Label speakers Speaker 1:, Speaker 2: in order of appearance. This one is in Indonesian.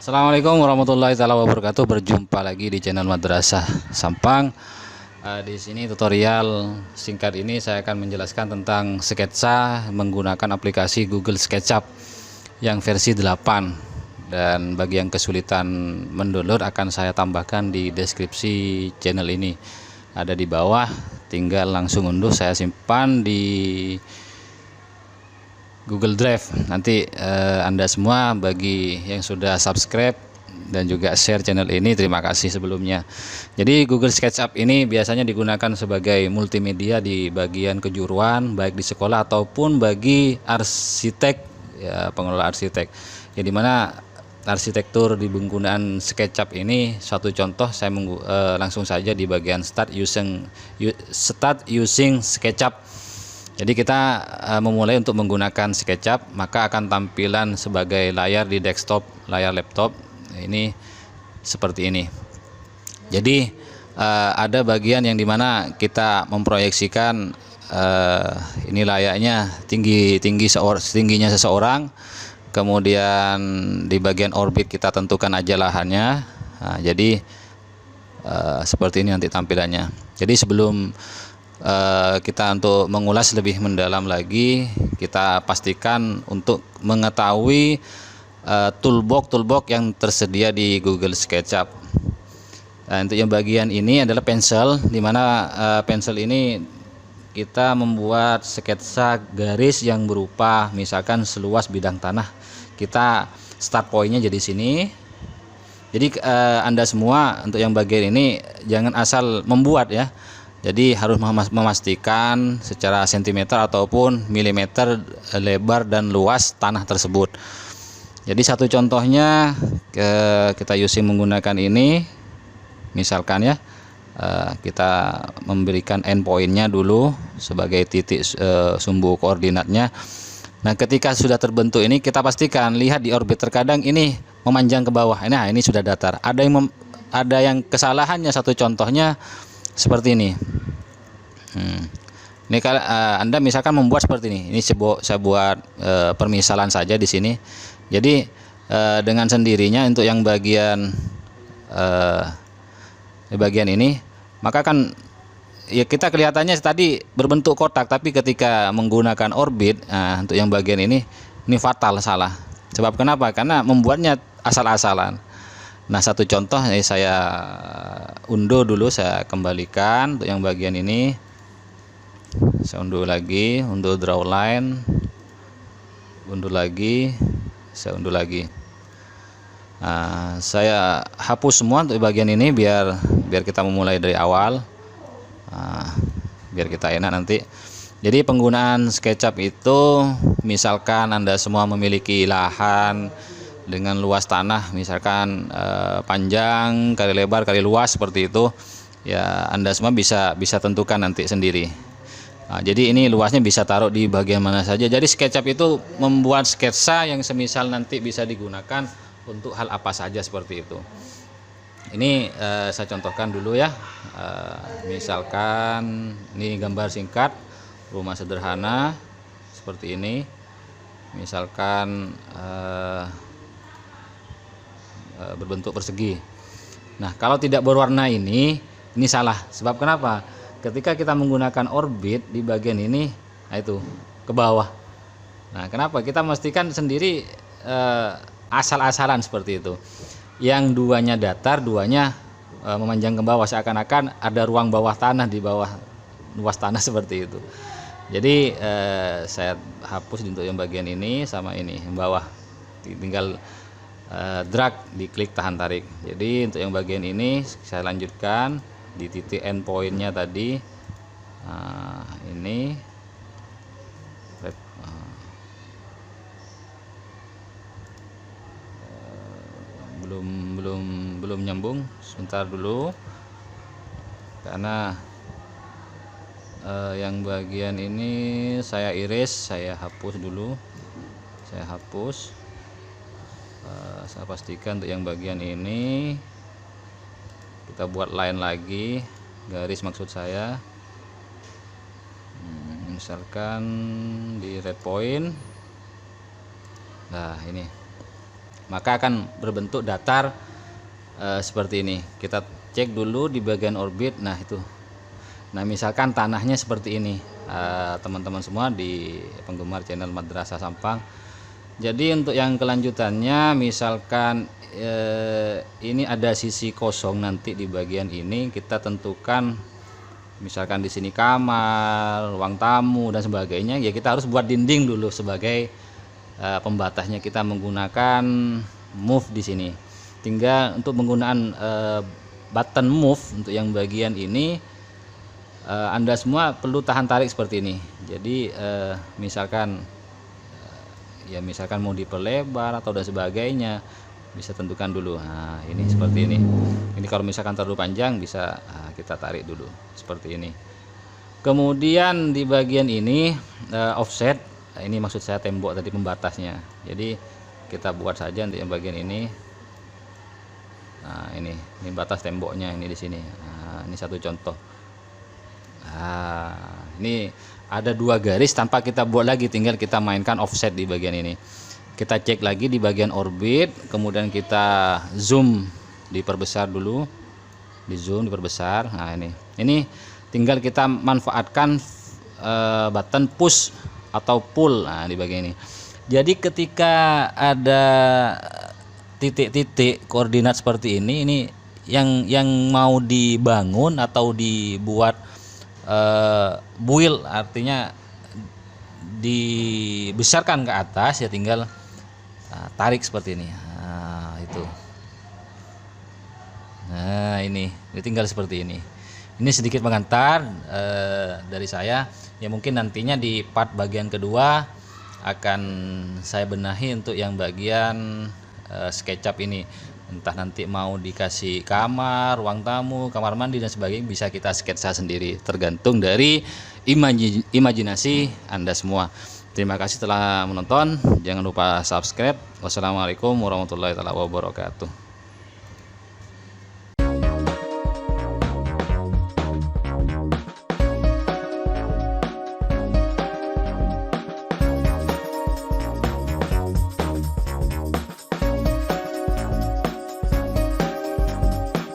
Speaker 1: Assalamualaikum warahmatullahi wabarakatuh. Berjumpa lagi di channel Madrasah Sampang. Di sini tutorial singkat ini saya akan menjelaskan tentang sketsa menggunakan aplikasi Google SketchUp yang versi 8. Dan bagi yang kesulitan mendownload akan saya tambahkan di deskripsi channel ini. Ada di bawah, tinggal langsung unduh, saya simpan di Google Drive. Nanti Anda semua, bagi yang sudah subscribe dan juga share channel ini, terima kasih sebelumnya. Jadi Google SketchUp ini biasanya digunakan sebagai multimedia di bagian kejuruan, baik di sekolah ataupun bagi arsitek, ya, pengelola arsitek. Ya, dimana arsitektur di penggunaan SketchUp ini, satu contoh saya langsung saja di bagian start using SketchUp. Jadi kita memulai untuk menggunakan SketchUp, maka akan tampilan sebagai layar di desktop, layar laptop ini seperti ini. Jadi ada bagian yang dimana kita memproyeksikan ini layaknya tingginya seseorang, kemudian di bagian orbit kita tentukan aja lahannya. Nah, jadi seperti ini nanti tampilannya. Jadi sebelum kita untuk mengulas lebih mendalam lagi, kita pastikan untuk mengetahui toolbox yang tersedia di Google SketchUp. Nah, untuk yang bagian ini adalah pensel, dimana pensel ini kita membuat sketsa garis yang berupa misalkan seluas bidang tanah. Kita start pointnya jadi sini. Jadi Anda semua untuk yang bagian ini jangan asal membuat, ya. Jadi harus memastikan secara sentimeter ataupun milimeter lebar dan luas tanah tersebut. Jadi satu contohnya kita using menggunakan ini, misalkan, ya, kita memberikan endpointnya dulu sebagai titik sumbu koordinatnya. Nah, ketika sudah terbentuk ini, kita pastikan lihat di orbit, terkadang ini memanjang ke bawah. Nah, ini sudah datar. Ada yang kesalahannya, satu contohnya seperti ini. Ini kalau Anda misalkan membuat seperti ini. Ini saya buat permisalan saja di sini. Jadi dengan sendirinya untuk yang bagian ini, maka kan ya kita kelihatannya tadi berbentuk kotak, tapi ketika menggunakan orbit, untuk yang bagian ini fatal salah. Sebab kenapa? Karena membuatnya asal-asalan. Nah, satu contoh saya unduh dulu, saya kembalikan untuk yang bagian ini. Saya unduh lagi, unduh draw line, unduh lagi, saya unduh lagi. Nah, saya hapus semua untuk bagian ini biar kita memulai dari awal. Nah, biar kita enak nanti. Jadi penggunaan SketchUp itu, misalkan Anda semua memiliki lahan dengan luas tanah, misalkan panjang kali lebar kali luas seperti itu, ya Anda semua bisa tentukan nanti sendiri. Nah, jadi ini luasnya bisa taruh di bagian mana saja. Jadi SketchUp itu membuat sketsa yang semisal nanti bisa digunakan untuk hal apa saja seperti itu. Ini saya contohkan dulu, ya. Misalkan ini gambar singkat rumah sederhana seperti ini. Misalkan berbentuk persegi. Nah, kalau tidak berwarna ini salah. Sebab kenapa? Ketika kita menggunakan orbit di bagian ini, nah itu ke bawah. Nah, kenapa? Kita memastikan sendiri asal-asalan seperti itu. Yang duanya datar, duanya memanjang ke bawah, seakan-akan ada ruang bawah tanah di bawah luas tanah seperti itu. Jadi saya hapus untuk yang bagian ini sama ini yang bawah. Tinggal drag, diklik, tahan, tarik. Jadi untuk yang bagian ini saya lanjutkan di titik endpointnya tadi. Ini belum nyambung, sebentar dulu, karena yang bagian ini saya iris, saya hapus dulu. Saya hapus. Saya pastikan untuk yang bagian ini kita buat line lagi, garis maksud saya. Misalkan di red point. Nah, ini maka akan berbentuk datar seperti ini. Kita cek dulu di bagian orbit. Nah itu, nah misalkan tanahnya seperti ini, teman-teman semua di penggemar channel Madrasah Sampang. Jadi untuk yang kelanjutannya, misalkan ini ada sisi kosong, nanti di bagian ini kita tentukan, misalkan di sini kamar, ruang tamu dan sebagainya, ya kita harus buat dinding dulu sebagai pembatasnya. Kita menggunakan move di sini. Tinggal untuk menggunakan button move untuk yang bagian ini, Anda semua perlu tahan tarik seperti ini. Jadi misalkan ya misalkan mau diperlebar atau dan sebagainya, bisa tentukan dulu. Nah ini seperti ini. Ini kalau misalkan terlalu panjang bisa kita tarik dulu seperti ini. Kemudian di bagian ini offset, ini maksud saya tembok tadi pembatasnya. Jadi kita buat saja untuk yang bagian ini. Nah ini batas temboknya ini di sini. Nah, ini satu contoh. Nah, ini ada 2 garis tanpa kita buat lagi, tinggal kita mainkan offset di bagian ini. Kita cek lagi di bagian orbit, kemudian kita zoom, diperbesar dulu, di zoom diperbesar. Nah ini tinggal kita manfaatkan button push atau pull. Nah di bagian ini. Jadi ketika ada titik-titik koordinat seperti ini yang mau dibangun atau dibuat build, artinya dibesarkan ke atas, ya tinggal tarik seperti ini. Nah itu, nah ini tinggal seperti ini. Ini sedikit mengantar dari saya, ya mungkin nantinya di part bagian kedua akan saya benahi untuk yang bagian SketchUp ini. Entah nanti mau dikasih kamar, ruang tamu, kamar mandi dan sebagainya, bisa kita sketsa sendiri, tergantung dari imajinasi Anda semua. Terima kasih telah menonton, jangan lupa subscribe. Wassalamualaikum warahmatullahi wabarakatuh.